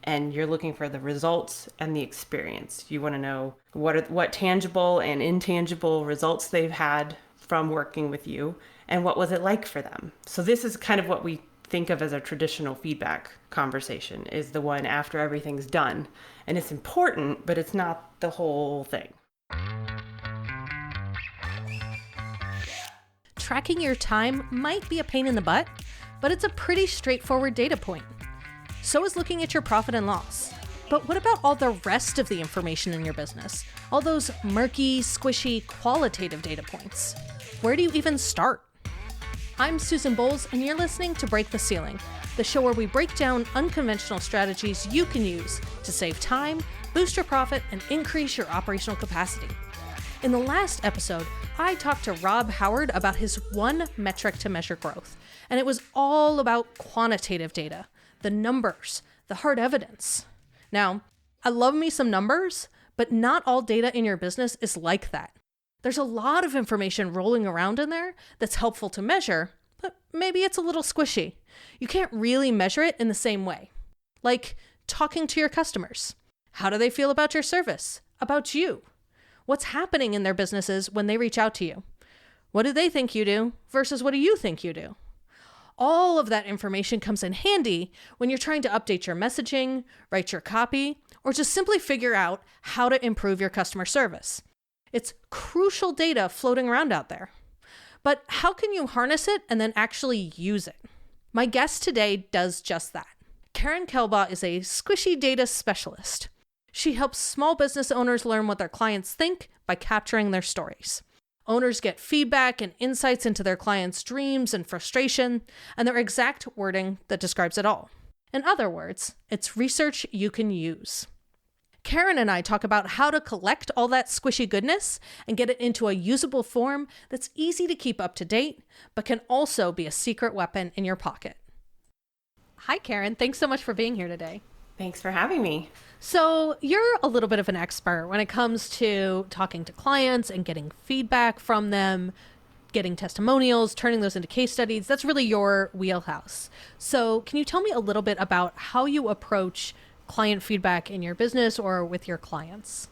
and you're looking for the results and the experience. You want to know what tangible and intangible results they've had from working with you, and what was it like for them. So this is kind of what we think of as a traditional feedback conversation, is the one after everything's done. And it's important, but it's not the whole thing. Tracking your time might be a pain in the butt, but it's a pretty straightforward data point. So is looking at your profit and loss. But what about all the rest of the information in your business? All those murky, squishy, qualitative data points? Where do you even start? I'm Susan Bowles, and you're listening to Break the Ceiling, the show where we break down unconventional strategies you can use to save time, boost your profit, and increase your operational capacity. In the last episode, I talked to Rob Howard about his one metric to measure growth, and it was all about quantitative data, the numbers, the hard evidence. Now, I love me some numbers, but not all data in your business is like that. There's a lot of information rolling around in there that's helpful to measure, but maybe it's a little squishy. You can't really measure it in the same way. Like talking to your customers. How do they feel about your service? About you? What's happening in their businesses when they reach out to you? What do they think you do versus what do you think you do? All of that information comes in handy when you're trying to update your messaging, write your copy, or just simply figure out how to improve your customer service. It's crucial data floating around out there. But how can you harness it and then actually use it? My guest today does just that. Karyn Kelbaugh is a squishy data specialist. She helps small business owners learn what their clients think by capturing their stories. Owners get feedback and insights into their clients' dreams and frustration, and their exact wording that describes it all. In other words, it's research you can use. Karyn and I talk about how to collect all that squishy goodness and get it into a usable form that's easy to keep up to date, but can also be a secret weapon in your pocket. Hi, Karyn. Thanks so much for being here today. Thanks for having me. So you're a little bit of an expert when it comes to talking to clients and getting feedback from them, getting testimonials, turning those into case studies. That's really your wheelhouse. So can you tell me a little bit about how you approach client feedback in your business or with your clients?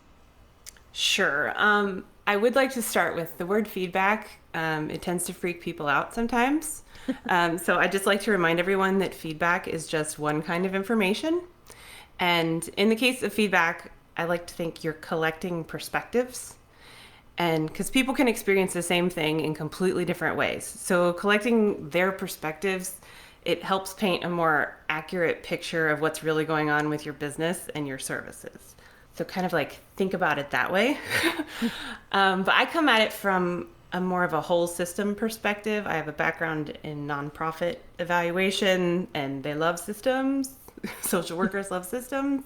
Sure. I would like to start with the word feedback. It tends to freak people out sometimes. So I just like to remind everyone that feedback is just one kind of information. And in the case of feedback, I like to think you're collecting perspectives, and because people can experience the same thing in completely different ways. So collecting their perspectives, it helps paint a more accurate picture of what's really going on with your business and your services. So kind of like think about it that way. But I come at it from a more of a whole system perspective. I have a background in nonprofit evaluation, and they love systems. Social workers love systems.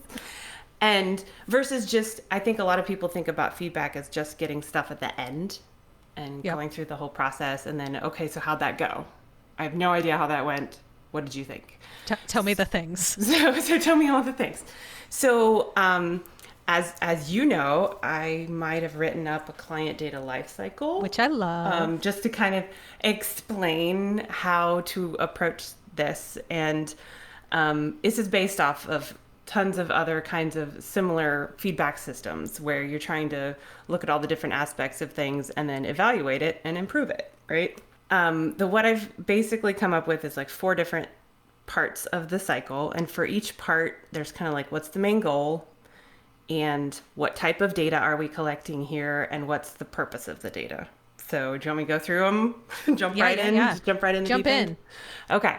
And versus just, I think a lot of people think about feedback as just getting stuff at the end and going through the whole process. And then, okay, so how'd that go? I have no idea how that went. What did you think? Tell me the things. So tell me all the things. So as you know, I might have written up a client data lifecycle, Which I love. just to kind of explain how to approach this. And this is based off of tons of other kinds of similar feedback systems where you're trying to look at all the different aspects of things and then evaluate it and improve it, right? What I've basically come up with is like 4 different parts of the cycle. And for each part, there's kind of like, what's the main goal? And what type of data are we collecting here? And what's the purpose of the data? So do you want me to go through them? Jump right in the deep end? Okay.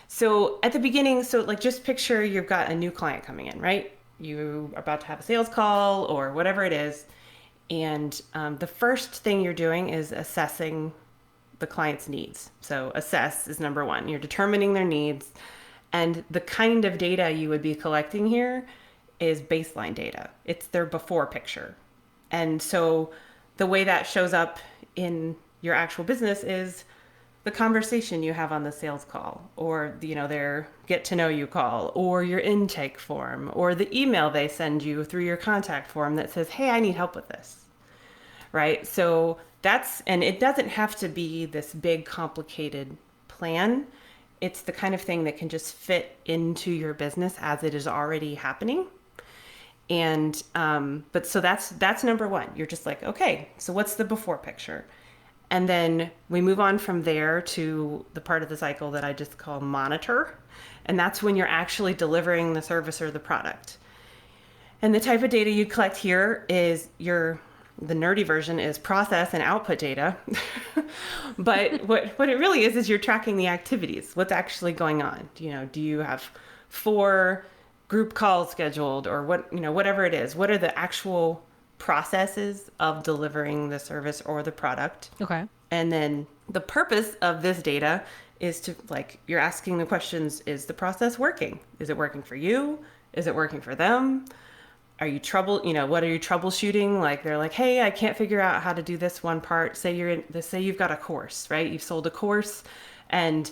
So at the beginning, just picture you've got a new client coming in, right? You're about to have a sales call or whatever it is. And the first thing you're doing is assessing the client's needs. So assess is number 1. You're determining their needs. And the kind of data you would be collecting here is baseline data. It's their before picture. And so the way that shows up in your actual business is the conversation you have on the sales call, or their get to know you call, or your intake form, or the email they send you through your contact form that says, hey, I need help with this, right? So and it doesn't have to be this big complicated plan. it's the kind of thing that can just fit into your business as it is already happening. And but so that's number one. You're just like, okay, so what's the before picture? And then we move on from there to the part of the cycle that I just call monitor. And that's when you're actually delivering the service or the product. And the type of data you collect here is the nerdy version is process and output data. But what it really is you're tracking the activities, what's actually going on. Do you have 4 group calls scheduled, or whatever it is? What are the actual processes of delivering the service or the product? Okay. And then the purpose of this data is to, like, you're asking the questions, is the process working? Is it working for you? Is it working for them? Are you what are you troubleshooting? Like, they're like, hey, I can't figure out how to do this one part. Say you've got a course, right? You've sold a course, and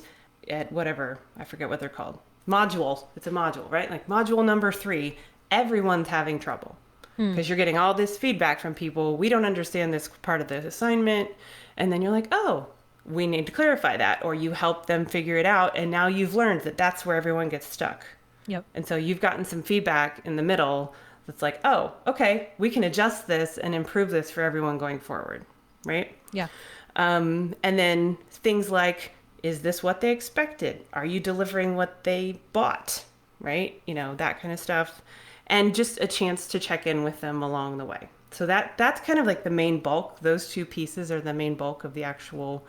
at whatever, I forget what they're called. Module. It's a module, right? Like module number 3, everyone's having trouble because you're getting all this feedback from people. We don't understand this part of the assignment. And then you're like, oh, we need to clarify that. Or you help them figure it out. And now you've learned that that's where everyone gets stuck. Yep. And so you've gotten some feedback in the middle that's like, oh, okay, we can adjust this and improve this for everyone going forward, right? Yeah. And then things like, is this what they expected? Are you delivering what they bought, right? That kind of stuff. And just a chance to check in with them along the way. So that's kind of like the main bulk. Those 2 pieces are the main bulk of the actual,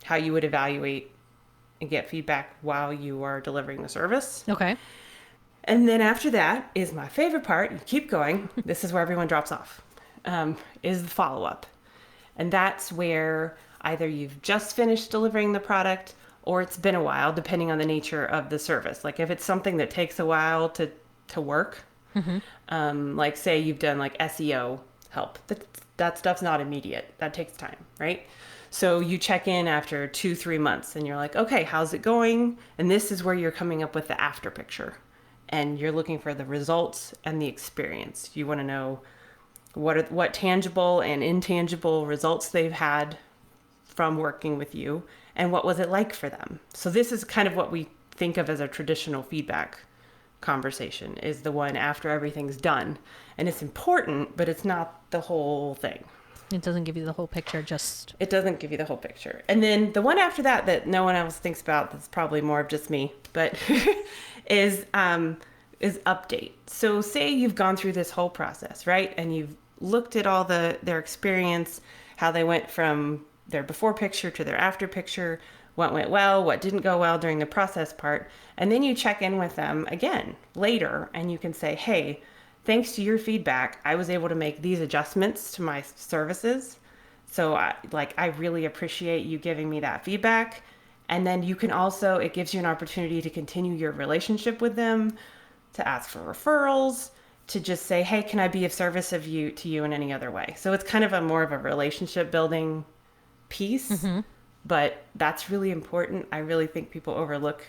how you would evaluate and get feedback while you are delivering the service. Okay. And then after that is my favorite part. You keep going. This is where everyone drops off, is the follow-up. And that's where either you've just finished delivering the product or it's been a while, depending on the nature of the service. Like if it's something that takes a while to work, like say you've done like SEO help, that stuff's not immediate. That takes time, right? So you check in after 2-3 months and you're like, okay, how's it going? And this is where you're coming up with the after picture. And you're looking for the results and the experience. You want to know what tangible and intangible results they've had from working with you, and what was it like for them. So this is kind of what we think of as a traditional feedback conversation, is the one after everything's done. And it's important, but it's not the whole thing. It doesn't give you the whole picture, It doesn't give you the whole picture. And then the one after that no one else thinks about, that's probably more of just me, but is update. So say you've gone through this whole process, right? And you've looked at all their experience, how they went from their before picture to their after picture, what went well, what didn't go well during the process part. And then you check in with them again later and you can say, hey, thanks to your feedback, I was able to make these adjustments to my services. So I really appreciate you giving me that feedback. And then you can also, it gives you an opportunity to continue your relationship with them, to ask for referrals, to just say, hey, can I be of service to you in any other way? So it's kind of more of a relationship building piece, but that's really important. I really think people overlook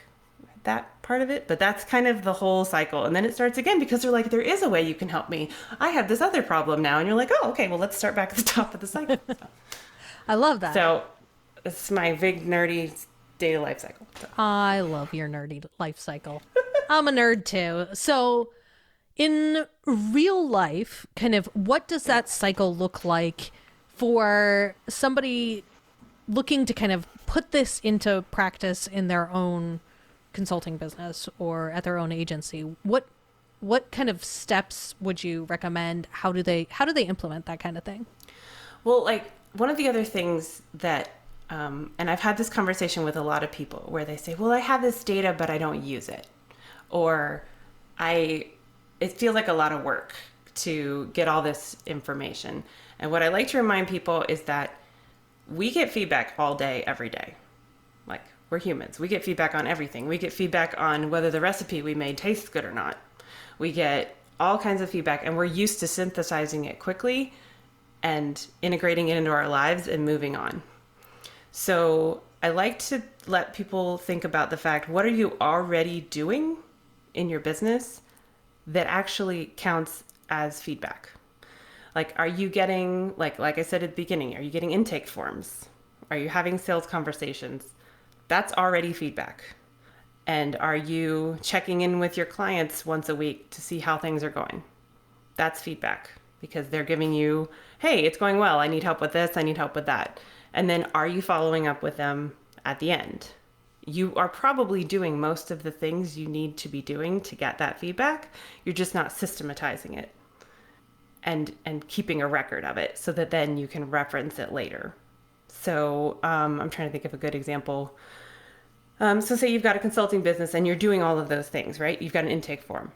that part of it, but that's kind of the whole cycle. And then it starts again because they're like, there is a way you can help me. I have this other problem now. And you're like, oh, okay, well, let's start back at the top of the cycle. So. I love that. So it's my big nerdy data life cycle. So. I love your nerdy life cycle. I'm a nerd too. So in real life, kind of what does that cycle look like for somebody looking to kind of put this into practice in their own consulting business or at their own agency? What kind of steps would you recommend? How do they implement that kind of thing? Well, like one of the other things that and I've had this conversation with a lot of people where they say, well, I have this data, but I don't use it. Or it feels like a lot of work to get all this information. And what I like to remind people is that we get feedback all day, every day. Like, we're humans. We get feedback on everything. We get feedback on whether the recipe we made tastes good or not. We get all kinds of feedback, and we're used to synthesizing it quickly and integrating it into our lives and moving on. So I like to let people think about the fact, what are you already doing in your business that actually counts as feedback? Like, are you getting, like I said at the beginning, are you getting intake forms? Are you having sales conversations? That's already feedback. And are you checking in with your clients once a week to see how things are going? That's feedback because they're giving you, hey, it's going well. I need help with this. I need help with that. And then are you following up with them at the end? You are probably doing most of the things you need to be doing to get that feedback. You're just not systematizing it and keeping a record of it so that then you can reference it later. So I'm trying to think of a good example. So say you've got a consulting business and you're doing all of those things, right? You've got an intake form.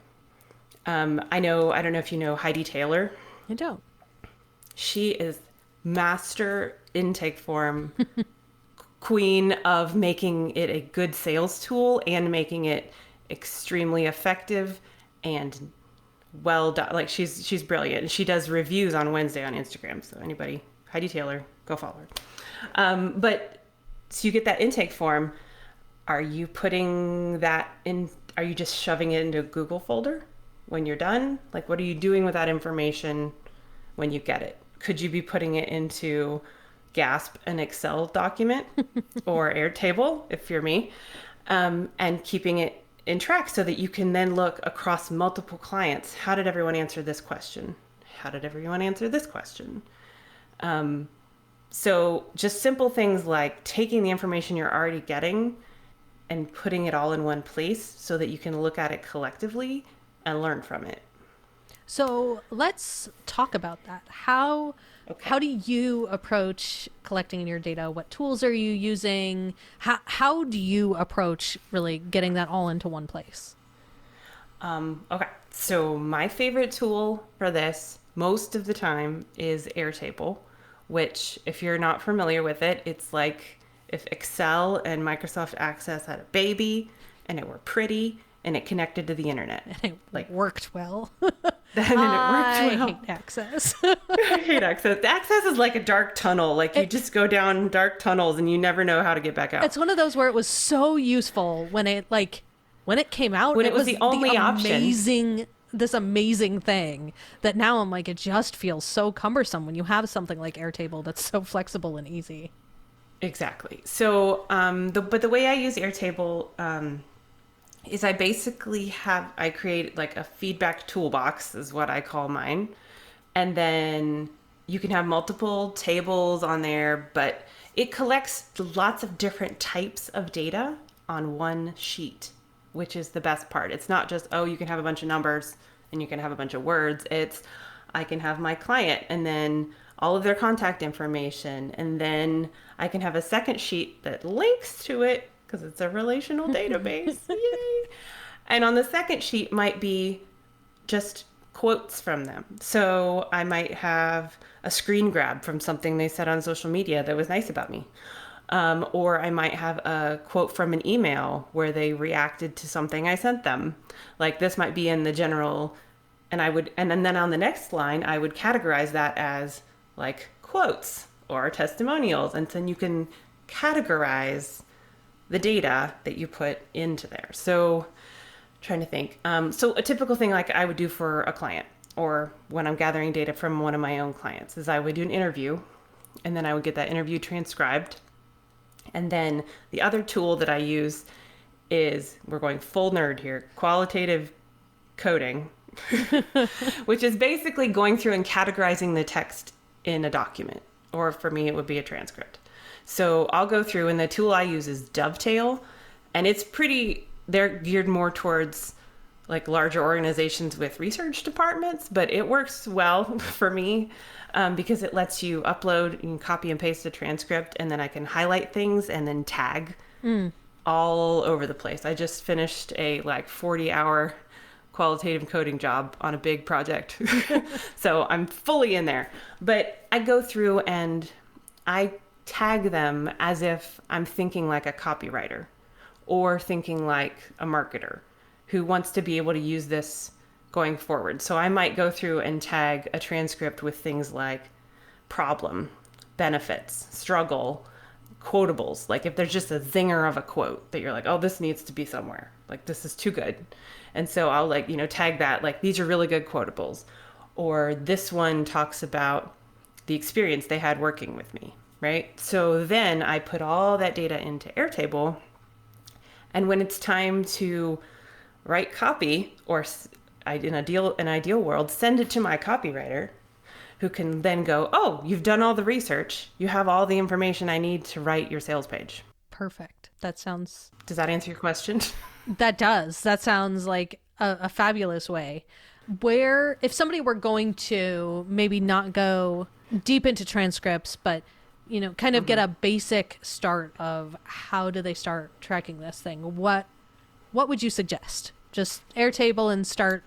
I don't know if you know Heidi Taylor. I don't. She is master intake form queen of making it a good sales tool and making it extremely effective and well done. Like she's brilliant. And she does reviews on Wednesday on Instagram. So anybody, Heidi Taylor, go follow her. But so you get that intake form. Are you putting that in? Are you just shoving it into a Google folder when you're done? Like, what are you doing with that information when you get it? Could you be putting it into Gasp, an Excel document or Airtable, if you're me, and keeping it in track so that you can then look across multiple clients. How did everyone answer this question? How did everyone answer this question? So just simple things like taking the information you're already getting and putting it all in one place so that you can look at it collectively and learn from it. So let's talk about that. How do you approach collecting your data? What tools are you using? How do you approach really getting that all into one place? Okay, so my favorite tool for this most of the time is Airtable, which if you're not familiar with it, it's like if Excel and Microsoft Access had a baby and it were pretty and it connected to the internet. And it worked well. I hate Access. I hate Access. Access is like a dark tunnel. Like you just go down dark tunnels and you never know how to get back out. It's one of those where it was so useful when it came out. When it was the only option. This amazing thing that now I'm like, it just feels so cumbersome when you have something like Airtable that's so flexible and easy. Exactly. So, but the way I use Airtable is I create like a feedback toolbox is what I call mine. And then you can have multiple tables on there, but it collects lots of different types of data on one sheet, which is the best part. It's not just, oh, you can have a bunch of numbers and you can have a bunch of words. It's, I can have my client and then all of their contact information. And then I can have a second sheet that links to it because it's a relational database. Yay. And on the second sheet might be just quotes from them. So I might have a screen grab from something they said on social media that was nice about me. Or I might have a quote from an email where they reacted to something I sent them. Like this might be in the general, and then on the next line, I would categorize that as like quotes or testimonials. And then you can categorize the data that you put into there. So trying to think. So a typical thing like I would do for a client or when I'm gathering data from one of my own clients is I would do an interview and then I would get that interview transcribed. And then the other tool that I use is, we're going full nerd here, qualitative coding, which is basically going through and categorizing the text in a document. Or for me, it would be a transcript. So I'll go through, and the tool I use is Dovetail. And they're geared more towards like larger organizations with research departments, but it works well for me because it lets you upload, you can copy and paste a transcript, and then I can highlight things and then tag all over the place. I just finished a 40-hour qualitative coding job on a big project. So I'm fully in there. But I go through and I tag them as if I'm thinking like a copywriter or thinking like a marketer who wants to be able to use this going forward. So I might go through and tag a transcript with things like problem, benefits, struggle, quotables. Like if there's just a zinger of a quote that you're like, oh, this needs to be somewhere. Like this is too good. And so I'll tag that, like these are really good quotables. Or this one talks about the experience they had working with me, right? So then I put all that data into Airtable And when it's time to write copy, or in an ideal world, send it to my copywriter, who can then go, oh, you've done all the research. You have all the information I need to write your sales page. Perfect. That sounds... Does that answer your question? That does. That sounds like a fabulous way. Where, if somebody were going to maybe not go deep into transcripts, but, you know, kind of get a basic start of how do they start tracking this thing, what would you suggest? Just Airtable and start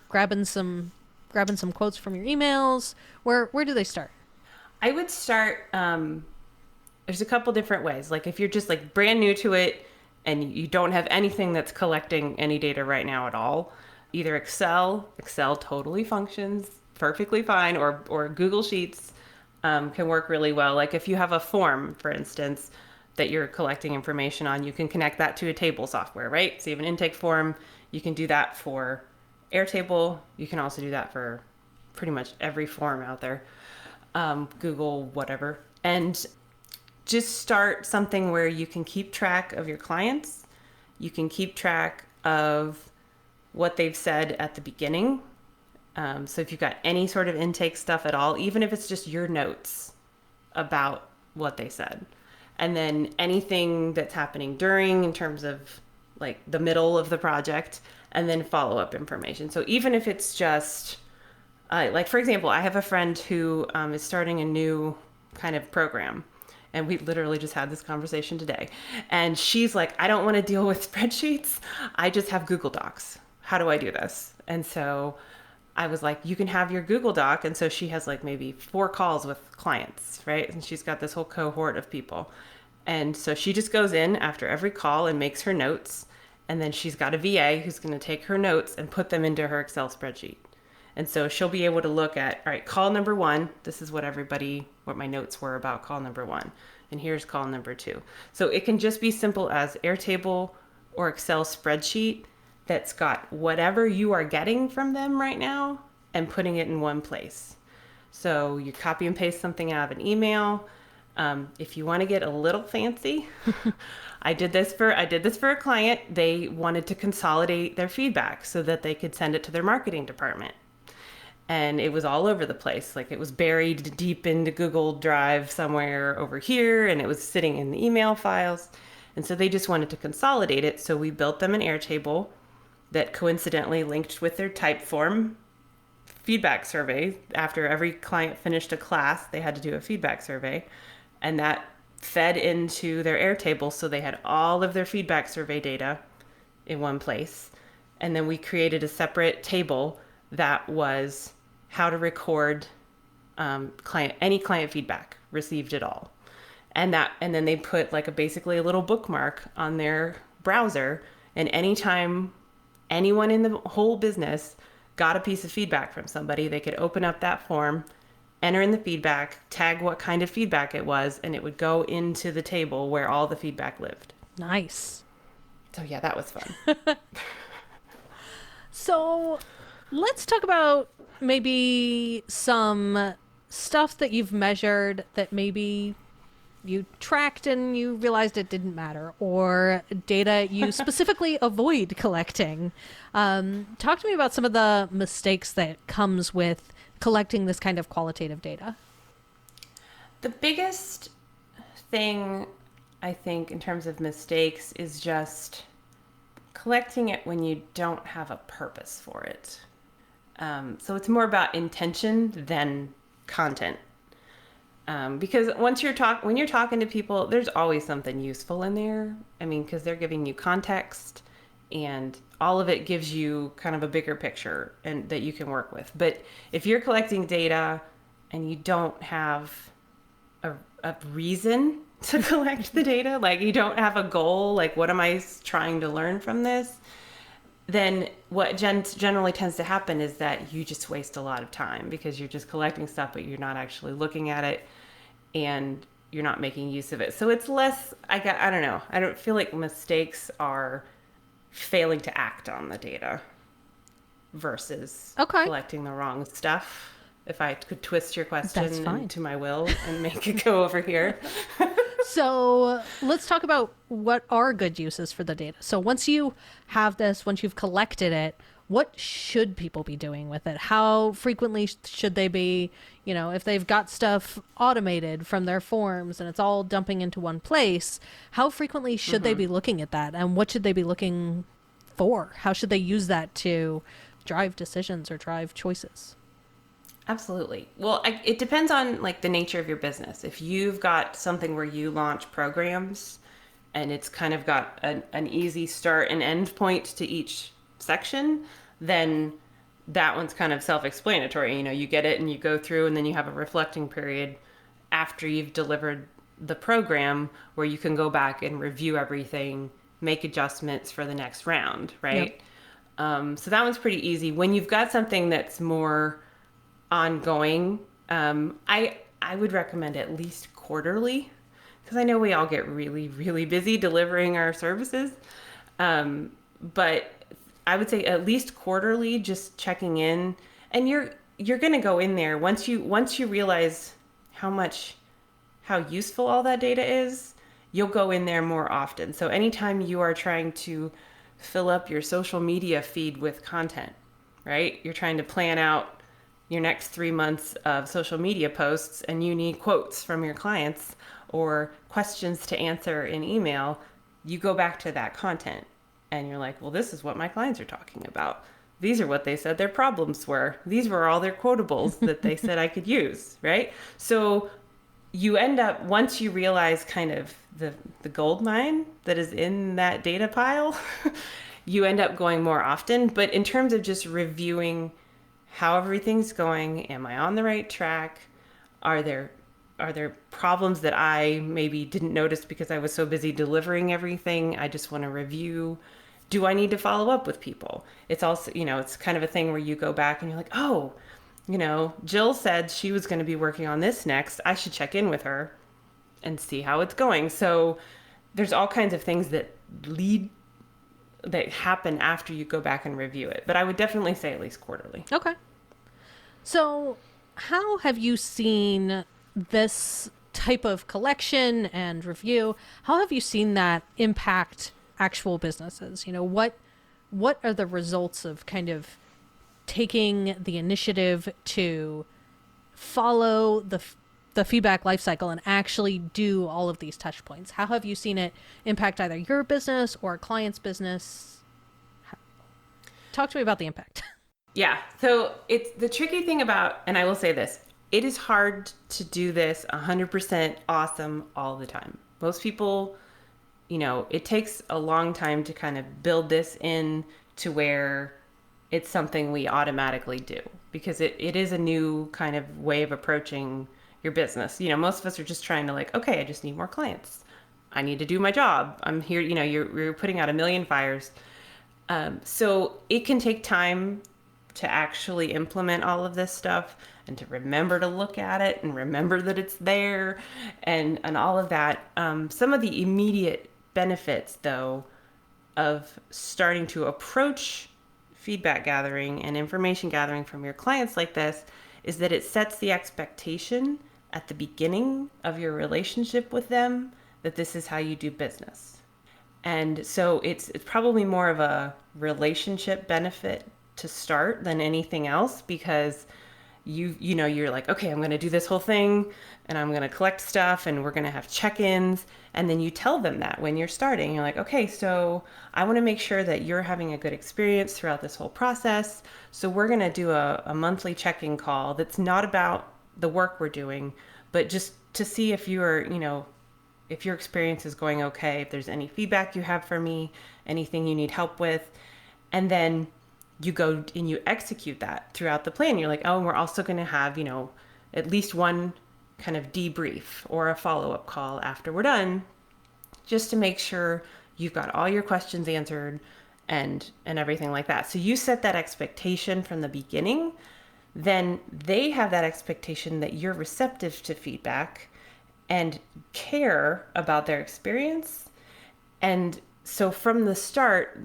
grabbing some quotes from your emails? Where do they start? I would start, there's a couple different ways. Like if you're just like brand new to it and you don't have anything that's collecting any data right now at all, either Excel totally functions perfectly fine, or Google Sheets can work really well. Like if you have a form, for instance, that you're collecting information on, you can connect that to a table software, right? So you have an intake form, you can do that for Airtable. You can also do that for pretty much every form out there, Google, whatever. And just start something where you can keep track of your clients. You can keep track of what they've said at the beginning. So if you've got any sort of intake stuff at all, even if it's just your notes about what they said, and then anything that's happening during, in terms of like the middle of the project, and then follow-up information. So even if it's just, like for example, I have a friend who is starting a new kind of program, and we literally just had this conversation today. And she's like, I don't want to deal with spreadsheets. I just have Google Docs. How do I do this? And so I was like, you can have your Google Doc. And so she has like maybe 4 calls with clients, right? And she's got this whole cohort of people. And so she just goes in after every call and makes her notes. And then she's got a VA who's going to take her notes and put them into her Excel spreadsheet. And so she'll be able to look at, all right, call number 1. This is what my notes were about call number 1. And here's call number 2. So it can just be simple as Airtable or Excel spreadsheet that's got whatever you are getting from them right now and putting it in one place. So you copy and paste something out of an email. If you want to get a little fancy, I did this for a client. They wanted to consolidate their feedback so that they could send it to their marketing department. And it was all over the place. Like it was buried deep into Google Drive somewhere over here, and it was sitting in the email files. And so they just wanted to consolidate it. So we built them an Airtable that coincidentally linked with their Typeform feedback survey. After every client finished a class, they had to do a feedback survey. And that fed into their Airtable, so they had all of their feedback survey data in one place. And then we created a separate table that was how to record any client feedback, received it all. And then they put like basically a little bookmark on their browser, and anytime anyone in the whole business got a piece of feedback from somebody, they could open up that form, enter in the feedback, tag what kind of feedback it was, and it would go into the table where all the feedback lived. Nice. So yeah, that was fun. So let's talk about maybe some stuff that you've measured that maybe you tracked and you realized it didn't matter, or data you specifically avoid collecting. Talk to me about some of the mistakes that comes with collecting this kind of qualitative data. The biggest thing, I think, in terms of mistakes is just collecting it when you don't have a purpose for it. So it's more about intention than content. Because when you're talking to people, there's always something useful in there. I mean, because they're giving you context, and all of it gives you kind of a bigger picture and that you can work with. But if you're collecting data and you don't have a reason to collect the data, like you don't have a goal, like what am I trying to learn from this? Then what generally tends to happen is that you just waste a lot of time because you're just collecting stuff, but you're not actually looking at it and you're not making use of it. So it's less, I don't know. I don't feel like mistakes are failing to act on the data versus collecting the wrong stuff. If I could twist your question to my will and make it go over here. So let's talk about what are good uses for the data. So once you have this, once you've collected it, what should people be doing with it? How frequently should they be, if they've got stuff automated from their forms and it's all dumping into one place, how frequently should they be looking at that? And what should they be looking for? How should they use that to drive decisions or drive choices? Absolutely. Well, it depends on like the nature of your business. If you've got something where you launch programs and it's kind of got an easy start and end point to each section, then that one's kind of self-explanatory. You get it and you go through, and then you have a reflecting period after you've delivered the program where you can go back and review everything, make adjustments for the next round, right? So that one's pretty easy. When you've got something that's more ongoing, I would recommend at least quarterly, because I know we all get really, really busy delivering our services. But I would say at least quarterly, just checking in, and you're going to go in there once you realize how useful all that data is, you'll go in there more often. So anytime you are trying to fill up your social media feed with content, right? You're trying to plan out your next 3 months of social media posts, and you need quotes from your clients or questions to answer in email, you go back to that content and you're like, well, this is what my clients are talking about. These are what they said their problems were. These were all their quotables that they said I could use, right? So you end up, once you realize kind of the gold mine that is in that data pile, you end up going more often. But in terms of just reviewing how everything's going, am I on the right track? Are there problems that I maybe didn't notice because I was so busy delivering everything? I just want to review. Do I need to follow up with people? It's also, it's kind of a thing where you go back and you're like, oh, Jill said she was going to be working on this next. I should check in with her and see how it's going. So there's all kinds of things that happen after you go back and review it. But I would definitely say at least quarterly. Okay. So how have you seen this type of collection and review? How have you seen that impact actual businesses? What are the results of kind of taking the initiative to follow the feedback lifecycle and actually do all of these touch points? How have you seen it impact either your business or a client's business? Talk to me about the impact. Yeah. So it's the tricky thing about, and I will say this, it is hard to do this 100% awesome all the time. Most people, it takes a long time to kind of build this in to where it's something we automatically do, because it is a new kind of way of approaching your business. Most of us are just trying to okay, I just need more clients. I need to do my job. I'm here, you're putting out a million fires. So it can take time to actually implement all of this stuff and to remember to look at it and remember that it's there and all of that. Some of the immediate benefits, though, of starting to approach feedback gathering and information gathering from your clients like this is that it sets the expectation at the beginning of your relationship with them that this is how you do business. And so it's probably more of a relationship benefit to start than anything else, because you're like, okay, I'm going to do this whole thing and I'm going to collect stuff and we're going to have check-ins. And then you tell them that when you're starting, you're like, okay, so I want to make sure that you're having a good experience throughout this whole process. So we're going to do a monthly check-in call that's not about the work we're doing, but just to see if if your experience is going okay, if there's any feedback you have for me, anything you need help with. And then you go and you execute that throughout the plan. You're like, oh, and we're also going to have, at least one kind of debrief or a follow-up call after we're done, just to make sure you've got all your questions answered and everything like that. So you set that expectation from the beginning, then they have that expectation that you're receptive to feedback and care about their experience. And so from the start,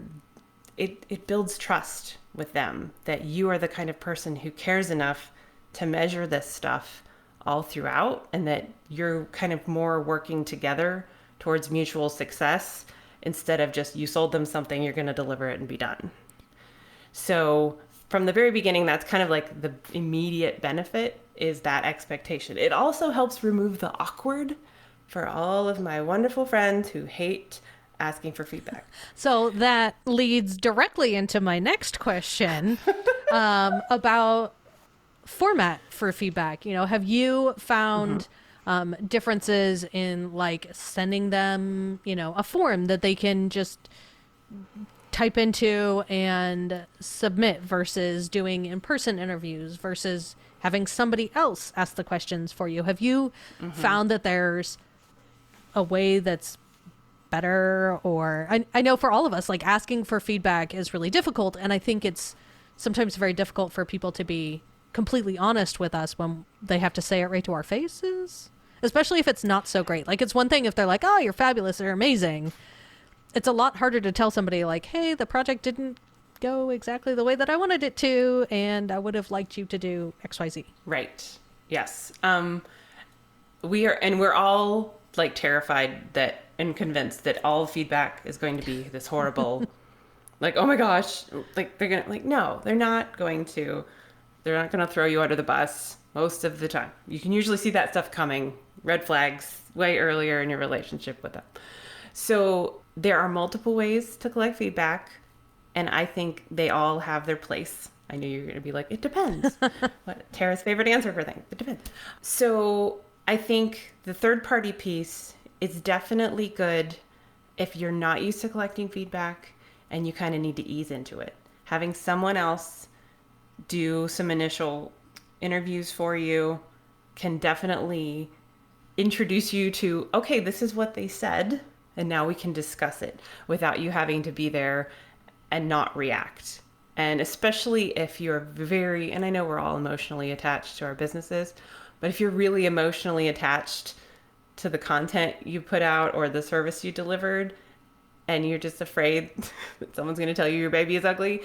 it builds trust with them that you are the kind of person who cares enough to measure this stuff all throughout, and that you're kind of more working together towards mutual success instead of just you sold them something, you're going to deliver it and be done. So from the very beginning, that's kind of like the immediate benefit is that expectation. It also helps remove the awkward for all of my wonderful friends who hate asking for feedback. So that leads directly into my next question about format for feedback. Have you found differences in like sending them, a form that they can just type into and submit versus doing in-person interviews versus having somebody else ask the questions for you? Have you found that there's a way that's better? Or I know for all of us, like asking for feedback is really difficult. And I think it's sometimes very difficult for people to be completely honest with us when they have to say it right to our faces, especially if it's not so great. Like it's one thing if they're like, oh, you're fabulous or amazing. It's a lot harder to tell somebody like, hey, the project didn't go exactly the way that I wanted it to, and I would have liked you to do XYZ. Right. Yes. We're all like terrified that and convinced that all feedback is going to be this horrible, like, oh my gosh, like they're gonna no, they're not going to. They're not going to throw you under the bus most of the time. You can usually see that stuff coming, red flags, way earlier in your relationship with them. So there are multiple ways to collect feedback, and I think they all have their place. I knew you were going to be like, it depends. What Tara's favorite answer for things. It depends. So I think the third-party piece is definitely good if you're not used to collecting feedback and you kind of need to ease into it. Having someone else do some initial interviews for you can definitely introduce you to, okay, this is what they said, and now we can discuss it without you having to be there and not react. And especially if you're very, and I know we're all emotionally attached to our businesses, but if you're really emotionally attached to the content you put out or the service you delivered, and you're just afraid that someone's going to tell you your baby is ugly,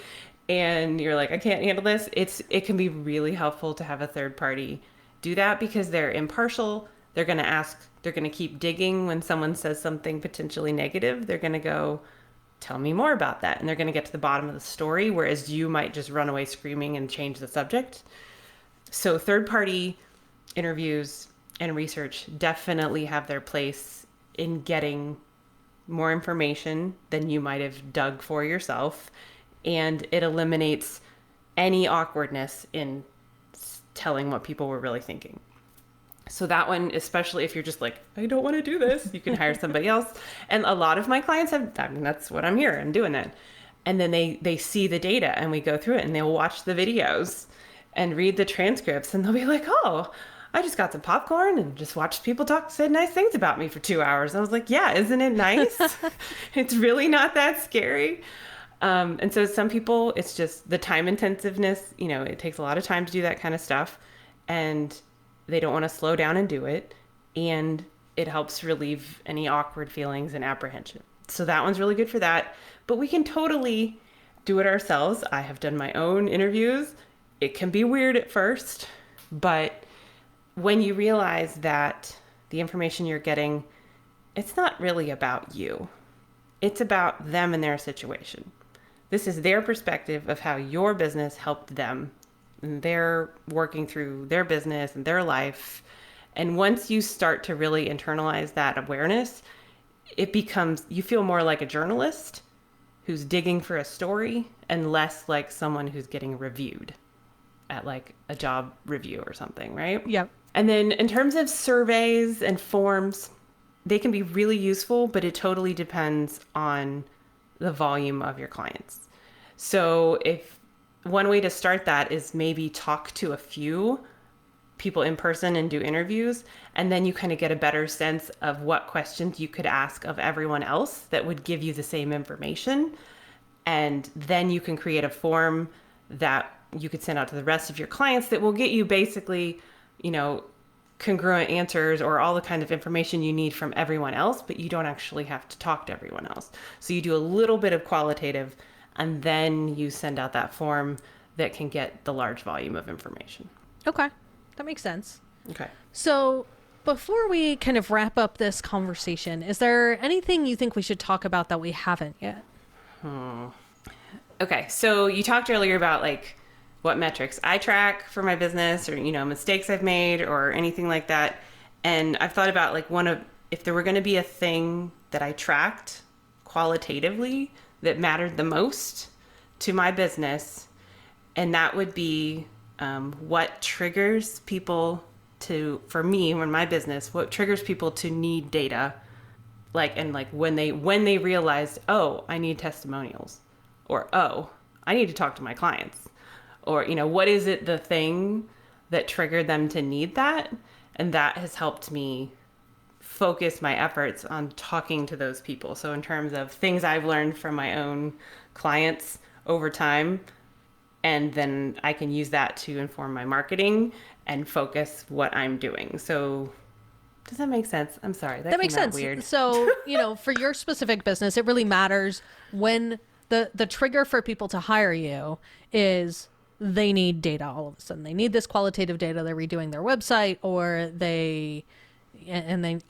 and you're like, I can't handle this, it can be really helpful to have a third party do that because they're impartial. They're going to ask, they're going to keep digging when someone says something potentially negative. They're going to go, tell me more about that. And they're going to get to the bottom of the story, whereas you might just run away screaming and change the subject. So third party interviews and research definitely have their place in getting more information than you might have dug for yourself. And it eliminates any awkwardness in telling what people were really thinking. So that one, especially if you're just like, I don't want to do this, you can hire somebody else. And a lot of my clients have, I mean, that's what I'm here, I'm doing that. And then they see the data and we go through it and they'll watch the videos and read the transcripts and they'll be like, oh, I just got some popcorn and just watched people said nice things about me for 2 hours. I was like, yeah, isn't it nice? It's really not that scary. And so some people, it's just the time intensiveness, it takes a lot of time to do that kind of stuff. And they don't want to slow down and do it. And it helps relieve any awkward feelings and apprehension. So that one's really good for that. But we can totally do it ourselves. I have done my own interviews. It can be weird at first, but when you realize that the information you're getting, it's not really about you. It's about them and their situation. This is their perspective of how your business helped them. And they're working through their business and their life. And once you start to really internalize that awareness, it becomes, you feel more like a journalist who's digging for a story and less like someone who's getting reviewed at like a job review or something, right? Yep. And then in terms of surveys and forms, they can be really useful, but it totally depends on the volume of your clients. So if one way to start that is maybe talk to a few people in person and do interviews, and then you kind of get a better sense of what questions you could ask of everyone else that would give you the same information. And then you can create a form that you could send out to the rest of your clients that will get you basically, congruent answers or all the kind of information you need from everyone else, but you don't actually have to talk to everyone else. So you do a little bit of qualitative, and then you send out that form that can get the large volume of information. Okay. That makes sense. Okay. So before we kind of wrap up this conversation, is there anything you think we should talk about that we haven't yet? Okay. So you talked earlier about like what metrics I track for my business or, mistakes I've made or anything like that. And I've thought about like if there were going to be a thing that I tracked qualitatively that mattered the most to my business, and that would be what triggers people for me, when my business, what triggers people to need data, when they realized, oh, I need testimonials, or oh, I need to talk to my clients, or what is it, the thing that triggered them to need that. And that has helped me focus my efforts on talking to those people. So in terms of things I've learned from my own clients over time, and then I can use that to inform my marketing and focus what I'm doing. So does that make sense? I'm sorry. That makes sense. Weird. So, for your specific business, it really matters when the trigger for people to hire you is they need data all of a sudden. They need this qualitative data. They're redoing their website, or they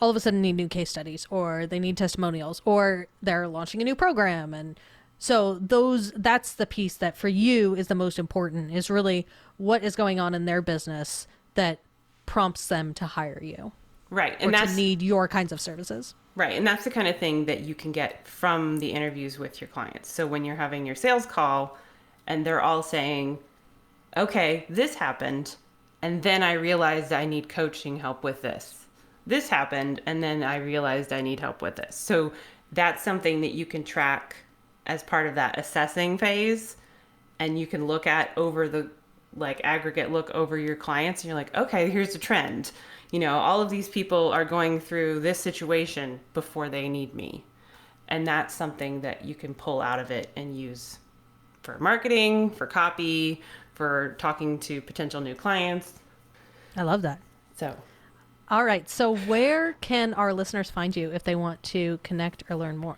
all of a sudden need new case studies, or they need testimonials, or they're launching a new program. And so that's the piece that for you is the most important, is really what is going on in their business that prompts them to hire you. Right. And to need your kinds of services. Right. And that's the kind of thing that you can get from the interviews with your clients. So when you're having your sales call and they're all saying, okay, this happened, and then I realized I need coaching help with this. This happened, and then I realized I need help with this. So that's something that you can track as part of that assessing phase, and you can look at over the aggregate look over your clients, and you're like, okay, here's the trend. All of these people are going through this situation before they need me. And that's something that you can pull out of it and use for marketing, for copy, for talking to potential new clients. I love that. So, all right. So where can our listeners find you if they want to connect or learn more?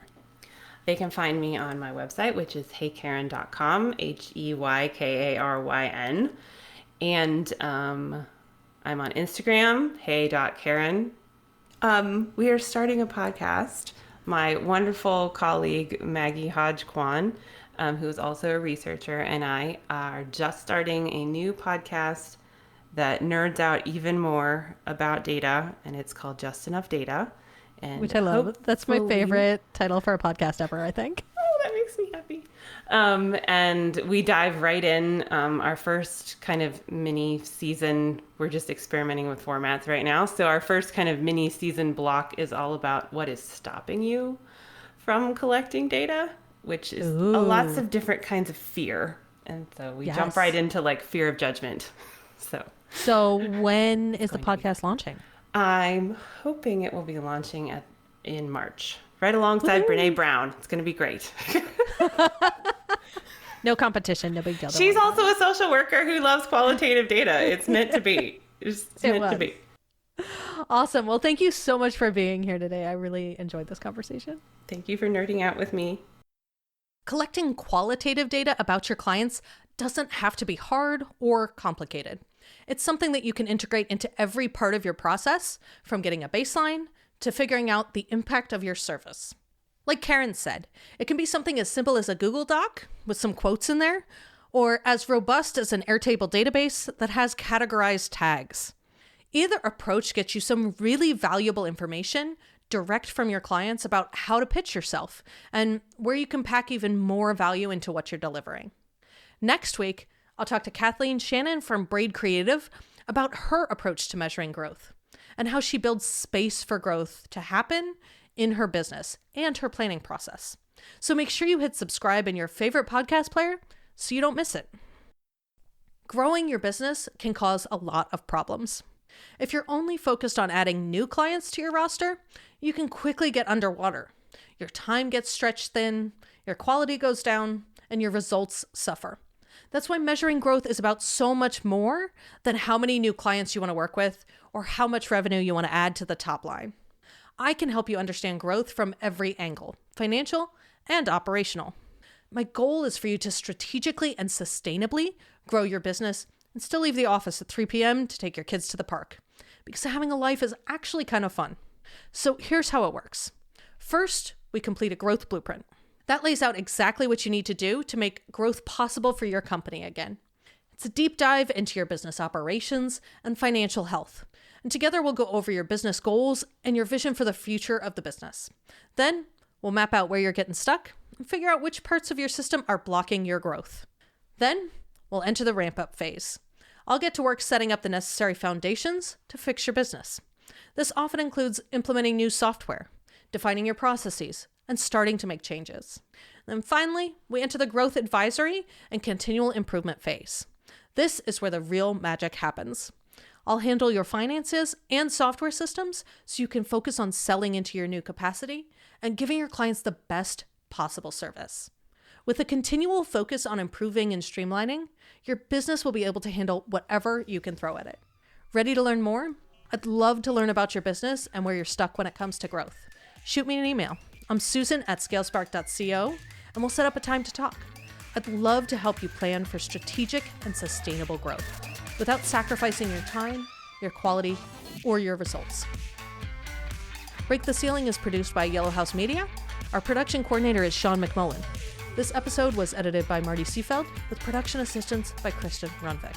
They can find me on my website, which is heykaryn.com, HEYKARYN. And I'm on Instagram, hey.karyn. We are starting a podcast. My wonderful colleague, Maggie Hodge-Kwan, who is also a researcher, and I are just starting a new podcast that nerds out even more about data, and it's called Just Enough Data. And which I love. That's my favorite title for a podcast ever, I think. Oh, that makes me happy. And we dive right in. Our first kind of mini season, we're just experimenting with formats right now. So our first kind of mini season block is all about what is stopping you from collecting data, which is lots of different kinds of fear. And so we jump right into fear of judgment. So when is the podcast launching? I'm hoping it will be launching in March, right alongside Brene Brown. It's going to be great. No competition, no big deal. She's also a social worker who loves qualitative data. It's meant to be. It's meant to be. Awesome. Well, thank you so much for being here today. I really enjoyed this conversation. Thank you for nerding out with me. Collecting qualitative data about your clients doesn't have to be hard or complicated. It's something that you can integrate into every part of your process, from getting a baseline to figuring out the impact of your service. Like Karyn said, it can be something as simple as a Google Doc with some quotes in there, or as robust as an Airtable database that has categorized tags. Either approach gets you some really valuable information direct from your clients about how to pitch yourself and where you can pack even more value into what you're delivering. Next week, I'll talk to Kathleen Shannon from Braid Creative about her approach to measuring growth and how she builds space for growth to happen in her business and her planning process. So make sure you hit subscribe in your favorite podcast player so you don't miss it. Growing your business can cause a lot of problems. If you're only focused on adding new clients to your roster, you can quickly get underwater. Your time gets stretched thin, your quality goes down, and your results suffer. That's why measuring growth is about so much more than how many new clients you want to work with or how much revenue you want to add to the top line. I can help you understand growth from every angle, financial and operational. My goal is for you to strategically and sustainably grow your business and still leave the office at 3 p.m. to take your kids to the park. because having a life is actually kind of fun. So here's how it works. First, we complete a growth blueprint. That lays out exactly what you need to do to make growth possible for your company again. It's a deep dive into your business operations and financial health. And together we'll go over your business goals and your vision for the future of the business. Then we'll map out where you're getting stuck and figure out which parts of your system are blocking your growth. Then we'll enter the ramp-up phase. I'll get to work setting up the necessary foundations to fix your business. This often includes implementing new software, defining your processes, and starting to make changes. Then finally, we enter the growth advisory and continual improvement phase. This is where the real magic happens. I'll handle your finances and software systems so you can focus on selling into your new capacity and giving your clients the best possible service. With a continual focus on improving and streamlining, your business will be able to handle whatever you can throw at it. Ready to learn more? I'd love to learn about your business and where you're stuck when it comes to growth. Shoot me an email. I'm Susan@scalespark.co, and we'll set up a time to talk. I'd love to help you plan for strategic and sustainable growth without sacrificing your time, your quality, or your results. Break the Ceiling is produced by Yellow House Media. Our production coordinator is Sean McMullen. This episode was edited by Marty Seefeld with production assistance by Kristen Runvik.